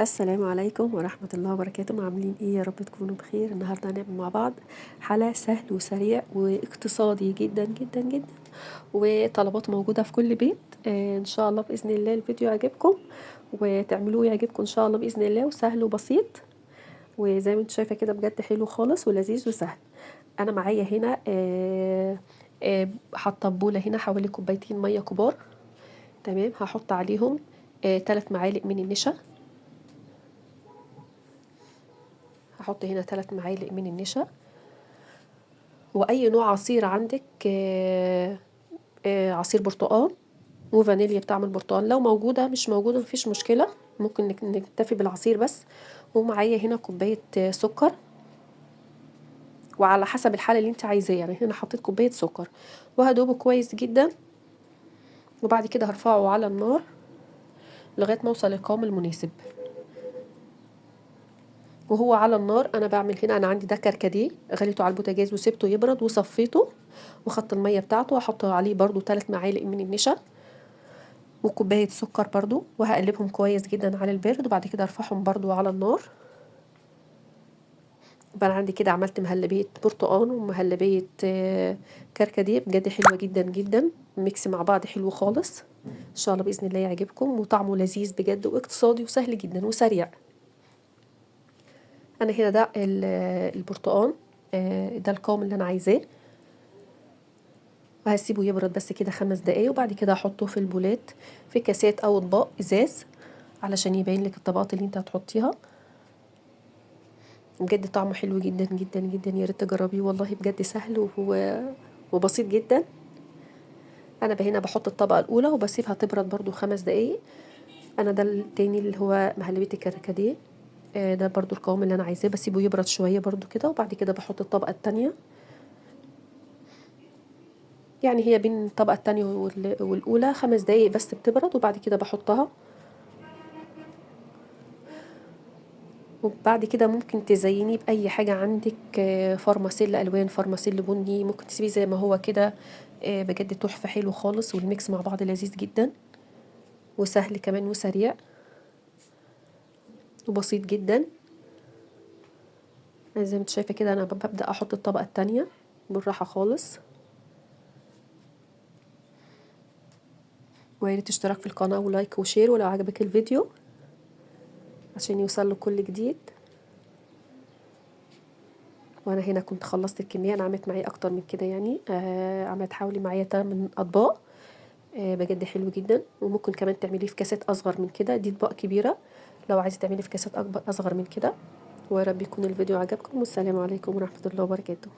السلام عليكم ورحمة الله وبركاته. عاملين ايه؟ يا رب تكونوا بخير. النهاردة هنعمل مع بعض حلا سهل وسريع واقتصادي جدا جدا جدا، وطلبات موجودة في كل بيت. ان شاء الله بإذن الله الفيديو يعجبكم وتعملوه يعجبكم ان شاء الله بإذن الله، وسهل وبسيط، وزي ما انت شايفة كده بجد حلو خالص ولذيذ وسهل. انا معايا هنا حاطة بولة هنا حوالي كوبايتين مية كبار. تمام، هحط عليهم 3 معالق من النشا. هحط هنا 3 معالق من النشا، واي نوع عصير عندك، عصير برتقال وفانيليا بطعم البرتقال لو موجوده، مش موجوده مفيش مشكله، ممكن نكتفي بالعصير بس. ومعايا هنا كوبايه سكر، وعلى حسب الحاله اللي انت عايزاه، يعني هنا حطيت كوبايه سكر وهدوبه كويس جدا. وبعد كده هرفعه على النار لغايه ما اوصل للقوام المناسب. وهو على النار انا بعمل هنا، انا عندي ده كركديه غليته على البوتاجاز وسبته يبرد وصفيته، وخدت الميه بتاعته وهحط عليه برضو 3 معالق من النشا وكوبايه سكر برضو، وهقلبهم كويس جدا على البرد. وبعد كده ارفعهم برضو على النار. يبقى انا عندي كده عملت مهلبيه برتقال ومهلبيه كركديه بجد حلوه جدا جدا، ميكس مع بعض حلو خالص. ان شاء الله باذن الله يعجبكم، وطعمه لذيذ بجد واقتصادي وسهل جدا وسريع. انا هنا ده البرتقال، ده القوام اللي انا عايزاه، وهسيبه يبرد بس كده 5 دقايق. وبعد كده هحطه في البولات، في كاسات او اطباق ازاز، علشان يبين لك الطبقات اللي انت هتحطيها. بجد طعمه حلو جدا جدا جدا، يا ريت تجربيه والله، بجد سهل وبسيط جدا. انا هنا بحط الطبقه الاولى وبسيبها تبرد برضو 5 دقايق. انا ده التاني اللي هو مهلبيه الكركديه، ده برضو القوام اللي انا عايزاه، بسيبه يبرد شويه برضو كده. وبعد كده بحط الطبقه التانية، يعني هي بين الطبقه التانية والاولى 5 دقايق بس بتبرد. وبعد كده بحطها. وبعد كده ممكن تزينيه بأي حاجة عندك، فارماسيل ألوان، فارماسيل بني، ممكن تسيبيه زي ما هو كده. بجد تحفة حلو خالص، والميكس مع بعض لذيذ جدا وسهل كمان وسريع وبسيط جدا. زي ما انت شايفة كده انا ببدأ احط الطبقة التانية بالراحة خالص. وياريت اشتراك في القناة ولايك وشير ولو عجبك الفيديو عشان يوصل له كل جديد. وانا هنا كنت خلصت الكمية، انا عملت معايا اكتر من كده يعني، عملت حوالي معايا 8 اطباق. بجد حلو جدا. وممكن كمان تعمليه في كاسات اصغر من كده، دي اطباق كبيره لو عايزه تعملي في كاسات اكبر اصغر من كده. ويا رب يكون الفيديو عجبكم، والسلام عليكم ورحمه الله وبركاته.